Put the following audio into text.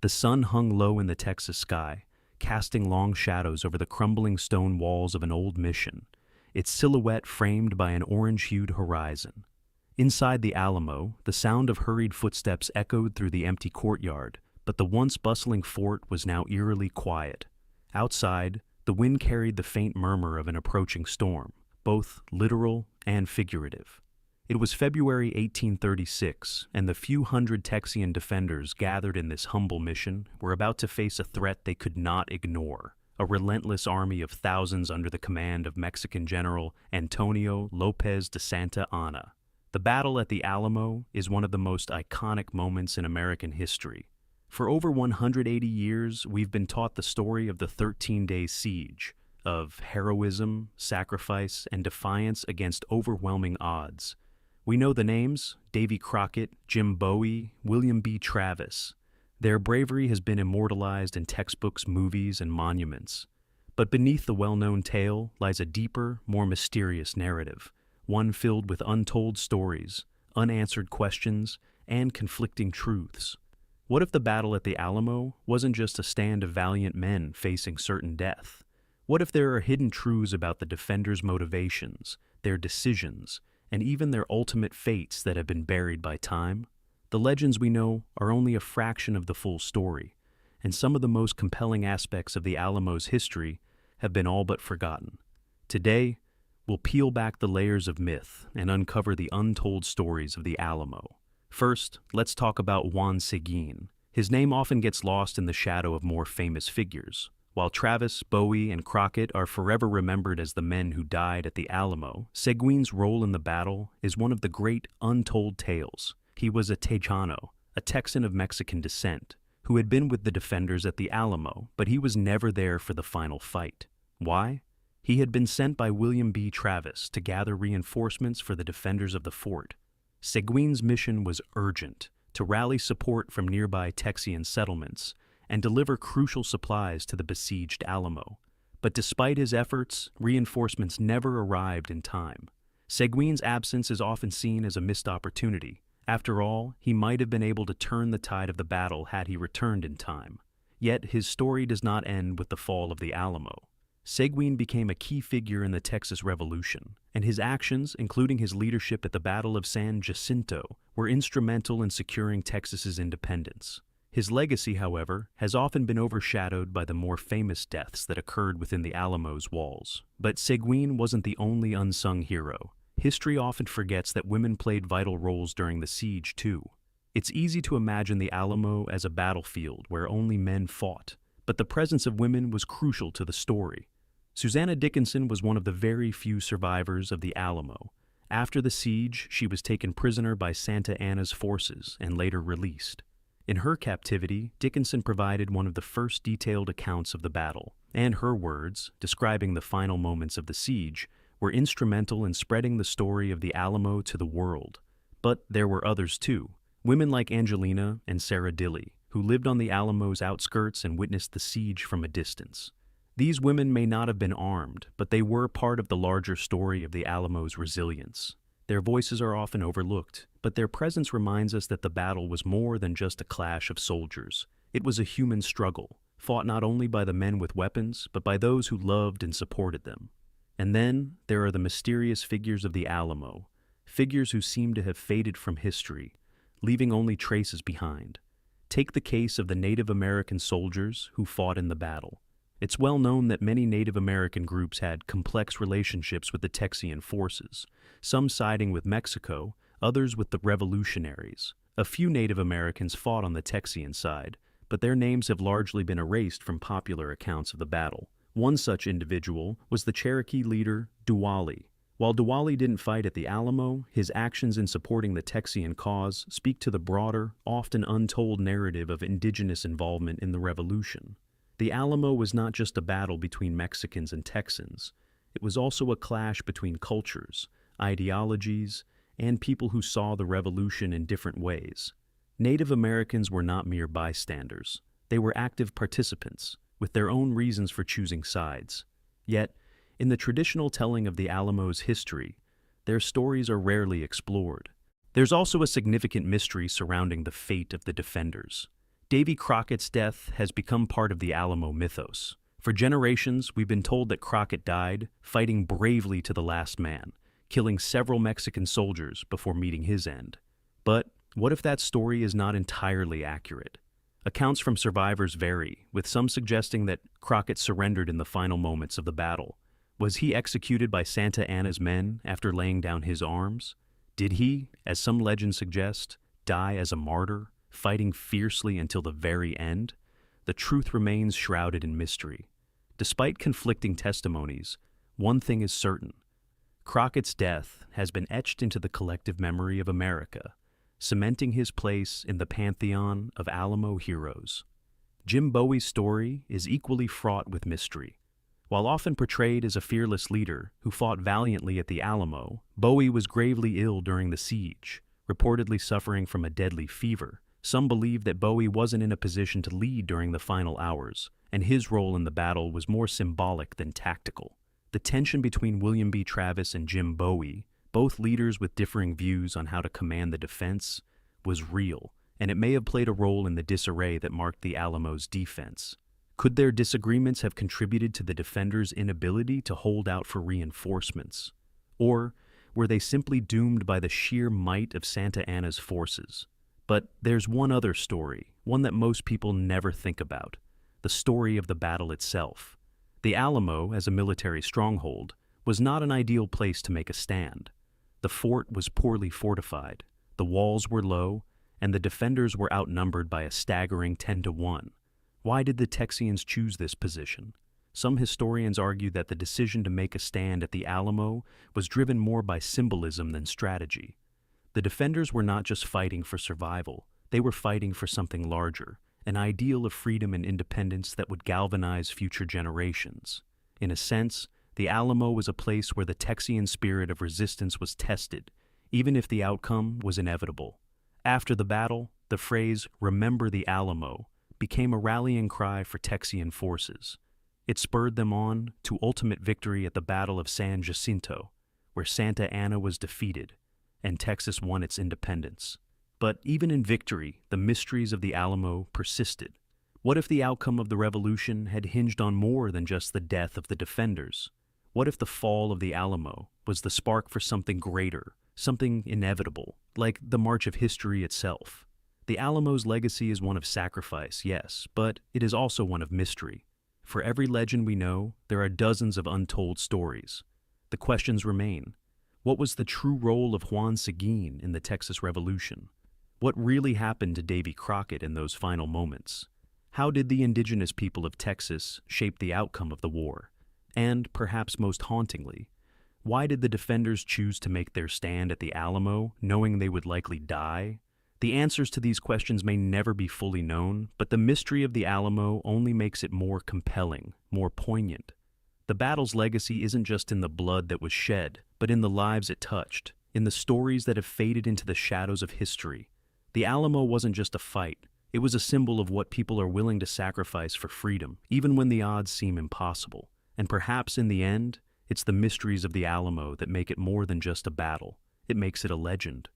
The sun hung low in the Texas sky, casting long shadows over the crumbling stone walls of an old mission, its silhouette framed by an orange-hued horizon. Inside the Alamo, the sound of hurried footsteps echoed through the empty courtyard, but the once bustling fort was now eerily quiet. Outside, the wind carried the faint murmur of an approaching storm, both literal and figurative. It was February 1836, and the few hundred Texian defenders gathered in this humble mission were about to face a threat they could not ignore: a relentless army of thousands under the command of Mexican General Antonio Lopez de Santa Anna. The battle at the Alamo is one of the most iconic moments in American history. For over 180 years, we've been taught the story of the 13-day siege, of heroism, sacrifice, and defiance against overwhelming odds. We know the names: Davy Crockett, Jim Bowie, William B. Travis. Their bravery has been immortalized in textbooks, movies, and monuments. But beneath the well-known tale lies a deeper, more mysterious narrative, one filled with untold stories, unanswered questions, and conflicting truths. What if the battle at the Alamo wasn't just a stand of valiant men facing certain death? What if there are hidden truths about the defenders' motivations, their decisions, and even their ultimate fates that have been buried by time? The legends we know are only a fraction of the full story, and some of the most compelling aspects of the Alamo's history have been all but forgotten. Today, we'll peel back the layers of myth and uncover the untold stories of the Alamo. First, let's talk about Juan Seguin. His name often gets lost in the shadow of more famous figures. While Travis, Bowie, and Crockett are forever remembered as the men who died at the Alamo, Seguin's role in the battle is one of the great untold tales. He was a Tejano, a Texan of Mexican descent, who had been with the defenders at the Alamo, but he was never there for the final fight. Why? He had been sent by William B. Travis to gather reinforcements for the defenders of the fort. Seguin's mission was urgent: to rally support from nearby Texian settlements and deliver crucial supplies to the besieged Alamo. But despite his efforts, reinforcements never arrived in time. Seguin's absence is often seen as a missed opportunity. After all, he might have been able to turn the tide of the battle had he returned in time. Yet his story does not end with the fall of the Alamo. Seguin became a key figure in the Texas Revolution, and his actions, including his leadership at the Battle of San Jacinto, were instrumental in securing Texas's independence. His legacy, however, has often been overshadowed by the more famous deaths that occurred within the Alamo's walls. But Seguin wasn't the only unsung hero. History often forgets that women played vital roles during the siege, too. It's easy to imagine the Alamo as a battlefield where only men fought, but the presence of women was crucial to the story. Susanna Dickinson was one of the very few survivors of the Alamo. After the siege, she was taken prisoner by Santa Anna's forces and later released. In her captivity, Dickinson provided one of the first detailed accounts of the battle, and her words, describing the final moments of the siege, were instrumental in spreading the story of the Alamo to the world. But there were others too, women like Angelina and Sarah Dilley, who lived on the Alamo's outskirts and witnessed the siege from a distance. These women may not have been armed, but they were part of the larger story of the Alamo's resilience. Their voices are often overlooked, but their presence reminds us that the battle was more than just a clash of soldiers. It was a human struggle, fought not only by the men with weapons, but by those who loved and supported them. And then there are the mysterious figures of the Alamo, figures who seem to have faded from history, leaving only traces behind. Take the case of the Native American soldiers who fought in the battle. It's well known that many Native American groups had complex relationships with the Texian forces, some siding with Mexico, others with the revolutionaries. A few Native Americans fought on the Texian side, but their names have largely been erased from popular accounts of the battle. One such individual was the Cherokee leader, Duwali. While Duwali didn't fight at the Alamo, his actions in supporting the Texian cause speak to the broader, often untold narrative of indigenous involvement in the revolution. The Alamo was not just a battle between Mexicans and Texans. It was also a clash between cultures, ideologies, and people who saw the revolution in different ways. Native Americans were not mere bystanders. They were active participants, with their own reasons for choosing sides. Yet, in the traditional telling of the Alamo's history, their stories are rarely explored. There's also a significant mystery surrounding the fate of the defenders. Davy Crockett's death has become part of the Alamo mythos. For generations, we've been told that Crockett died, fighting bravely to the last man, killing several Mexican soldiers before meeting his end. But what if that story is not entirely accurate? Accounts from survivors vary, with some suggesting that Crockett surrendered in the final moments of the battle. Was he executed by Santa Anna's men after laying down his arms? Did he, as some legends suggest, die as a martyr, fighting fiercely until the very end? The truth remains shrouded in mystery. Despite conflicting testimonies, one thing is certain. Crockett's death has been etched into the collective memory of America, cementing his place in the pantheon of Alamo heroes. Jim Bowie's story is equally fraught with mystery. While often portrayed as a fearless leader who fought valiantly at the Alamo, Bowie was gravely ill during the siege, reportedly suffering from a deadly fever. Some believe that Bowie wasn't in a position to lead during the final hours, and his role in the battle was more symbolic than tactical. The tension between William B. Travis and Jim Bowie, both leaders with differing views on how to command the defense, was real, and it may have played a role in the disarray that marked the Alamo's defense. Could their disagreements have contributed to the defenders' inability to hold out for reinforcements? Or were they simply doomed by the sheer might of Santa Anna's forces? But there's one other story, one that most people never think about, the story of the battle itself. The Alamo, as a military stronghold, was not an ideal place to make a stand. The fort was poorly fortified, the walls were low, and the defenders were outnumbered by a staggering 10-1. Why did the Texians choose this position? Some historians argue that the decision to make a stand at the Alamo was driven more by symbolism than strategy. The defenders were not just fighting for survival, they were fighting for something larger, an ideal of freedom and independence that would galvanize future generations. In a sense, the Alamo was a place where the Texian spirit of resistance was tested, even if the outcome was inevitable. After the battle, the phrase, "Remember the Alamo," became a rallying cry for Texian forces. It spurred them on to ultimate victory at the Battle of San Jacinto, where Santa Anna was defeated, and Texas won its independence. But even in victory, the mysteries of the Alamo persisted. What if the outcome of the revolution had hinged on more than just the death of the defenders? What if the fall of the Alamo was the spark for something greater, something inevitable, like the march of history itself? The Alamo's legacy is one of sacrifice, yes, but it is also one of mystery. For every legend we know, there are dozens of untold stories. The questions remain. What was the true role of Juan Seguin in the Texas Revolution? What really happened to Davy Crockett in those final moments? How did the indigenous people of Texas shape the outcome of the war? And, perhaps most hauntingly, why did the defenders choose to make their stand at the Alamo, knowing they would likely die? The answers to these questions may never be fully known, but the mystery of the Alamo only makes it more compelling, more poignant. The battle's legacy isn't just in the blood that was shed, but in the lives it touched, in the stories that have faded into the shadows of history. The Alamo wasn't just a fight, it was a symbol of what people are willing to sacrifice for freedom, even when the odds seem impossible. And perhaps in the end, it's the mysteries of the Alamo that make it more than just a battle. It makes it a legend.